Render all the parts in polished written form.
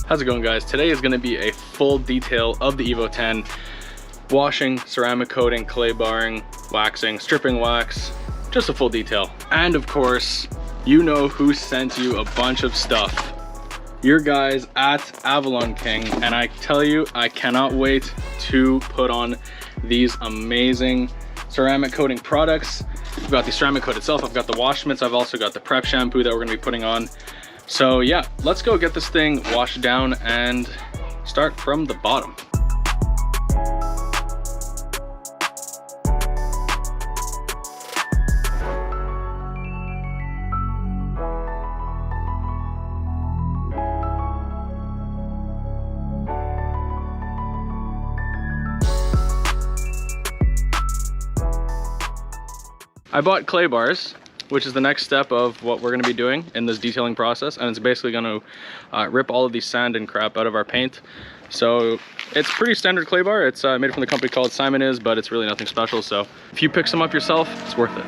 How's it going, guys? Today is going to be a full detail of the EVO 10. Washing, ceramic coating, clay barring, waxing, stripping wax, just a full detail. And of course, you know who sent you a bunch of stuff. Your guys at Avalon King, and I tell you, I cannot wait to put on these amazing ceramic coating products. I've got the ceramic coat itself, I've got the wash mitts, I've also got the prep shampoo that we're going to be putting on. So yeah, let's go get this thing washed down and start from the bottom. I bought clay bars, which is the next step of what we're going to be doing in this detailing process, and it's basically going to rip all of the sand and crap out of our paint. So it's pretty standard clay bar. It's made from the company called Simon Is, but it's really nothing special. So if you pick some up yourself, it's worth it.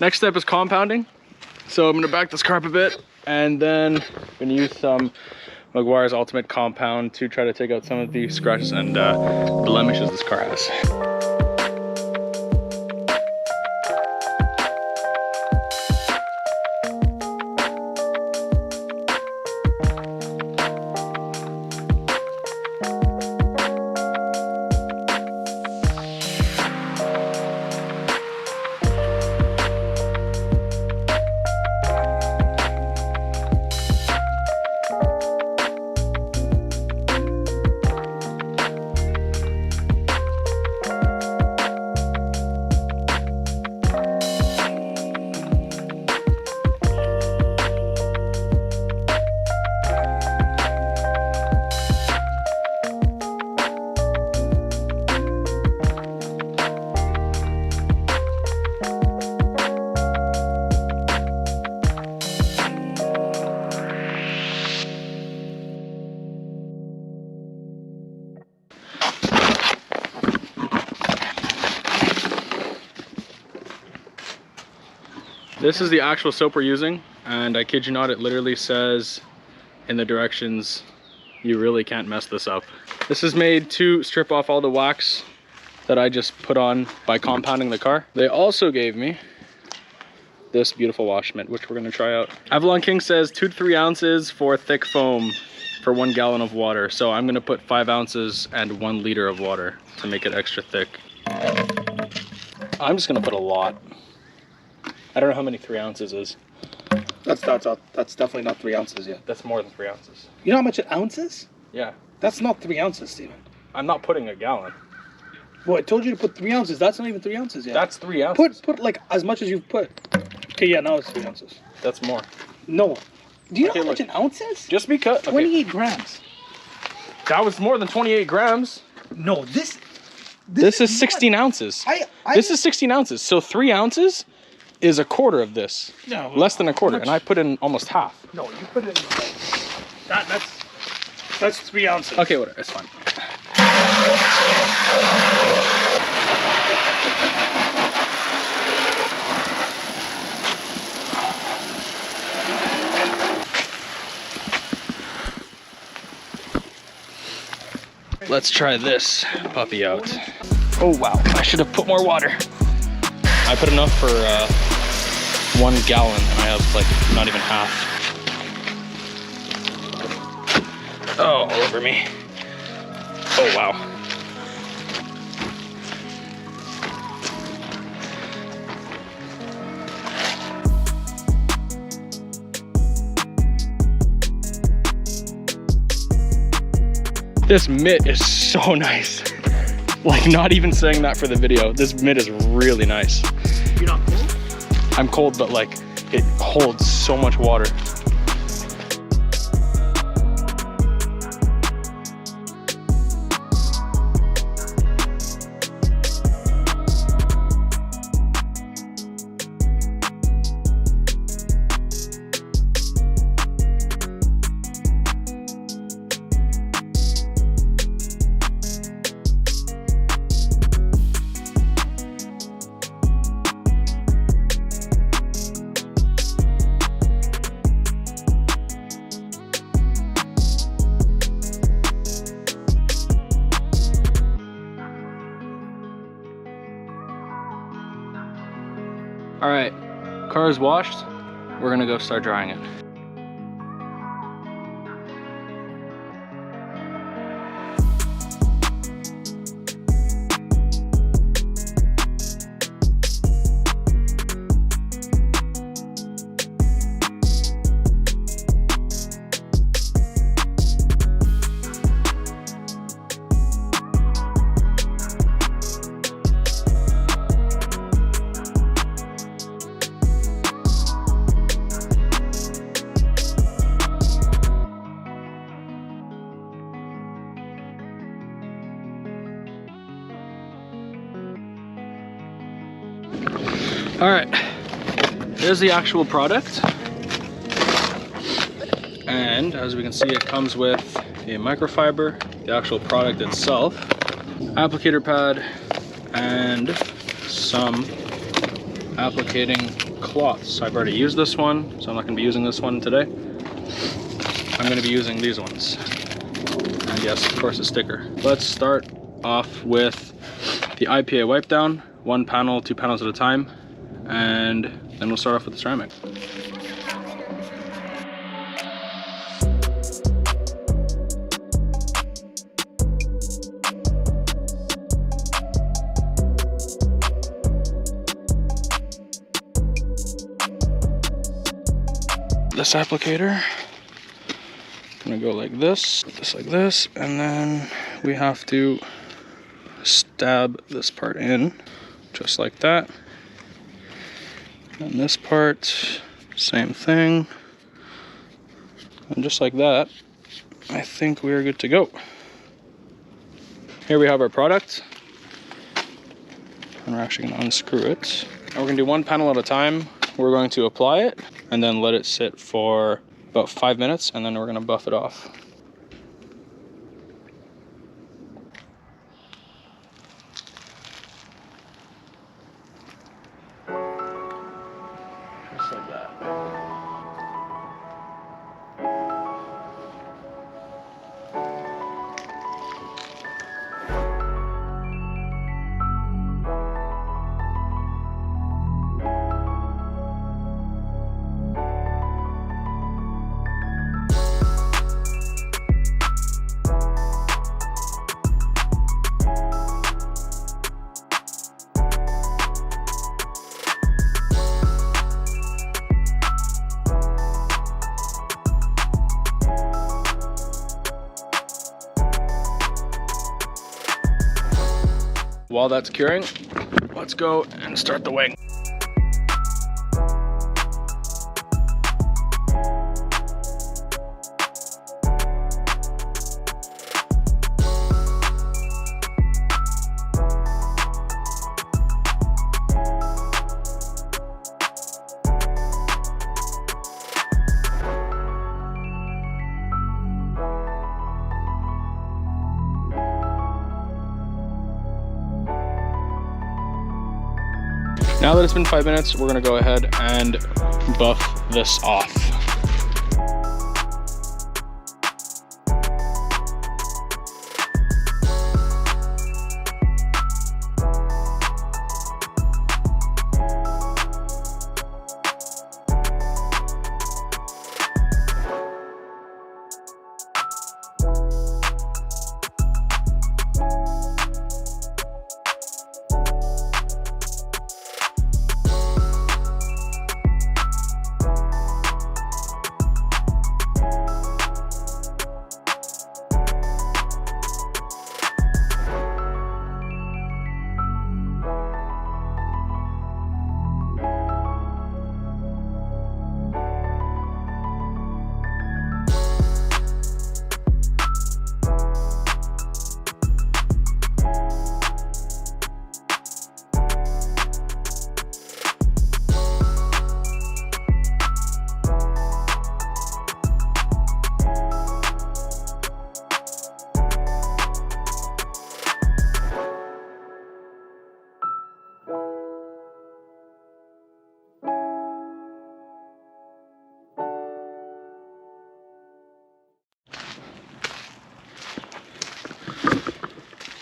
Next step is compounding. So I'm gonna back this carpet a bit, and then I'm gonna use some Maguire's Ultimate Compound to try to take out some of the scratches and blemishes this car has. This is the actual soap we're using, and I kid you not, it literally says in the directions, you really can't mess this up. This is made to strip off all the wax that I just put on by compounding the car. They also gave me this beautiful wash mitt, which we're gonna try out. Avalon King says 2 to 3 ounces for thick foam for 1 gallon of water. So I'm gonna put 5 ounces and 1 liter of water to make it extra thick. I'm just gonna put a lot. I don't know how many 3 ounces is. That's definitely not 3 ounces yet. That's more than 3 ounces. You know how much an ounce is? Yeah. That's not 3 ounces, Steven. I'm not putting a gallon. Well, I told you to put 3 ounces. That's not even 3 ounces yet. That's 3 ounces. Put like as much as you've put. Okay, yeah, now it's 3 ounces. That's more. No. Do you know how look, much an ounce is? Just because. 28 grams. That was more than 28 grams. No, this is 16 ounces. This is 16 ounces. So 3 ounces is a quarter of this. No. Less than a quarter, and I put in almost half. No, you put in that's 3 ounces. Okay, whatever, it's fine. Let's try this puppy out. Oh wow, I should have put more water. I put enough for 1 gallon, and I have like not even half. Oh, all over me. Oh wow. This mitt is so nice. Like, not even saying that for the video. This mitt is really nice. You're not cold? I'm cold, but like, it holds so much water. All right, car is washed. We're gonna go start drying it. All right, here's the actual product. And as we can see, it comes with a microfiber, the actual product itself, applicator pad, and some applicating cloths. I've already used this one, so I'm not gonna be using this one today. I'm gonna be using these ones. And yes, of course, a sticker. Let's start off with the IPA wipe down, 1 panel, 2 panels at a time. And then we'll start off with the ceramic. This applicator, I'm gonna go like this, like this, and then we have to stab this part in, just like that. And this part, same thing. And just like that, I think we are good to go. Here we have our product. And we're actually gonna unscrew it. And we're gonna do 1 panel at a time. We're going to apply it and then let it sit for about 5 minutes, and then we're gonna buff it off. Like that. While that's curing, let's go and start the wing. Now that it's been 5 minutes, we're gonna go ahead and buff this off.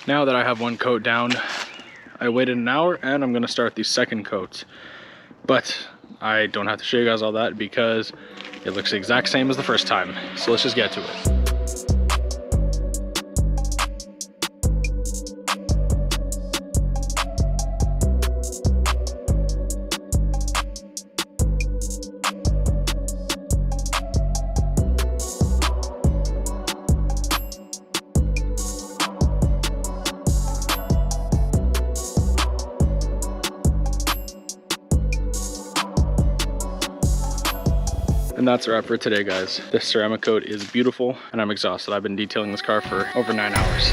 Now that I have one coat down, I waited an hour and I'm gonna start the second coat. But I don't have to show you guys all that because it looks the exact same as the first time. So let's just get to it. And that's a wrap for today, guys. This ceramic coat is beautiful and I'm exhausted. I've been detailing this car for over 9 hours.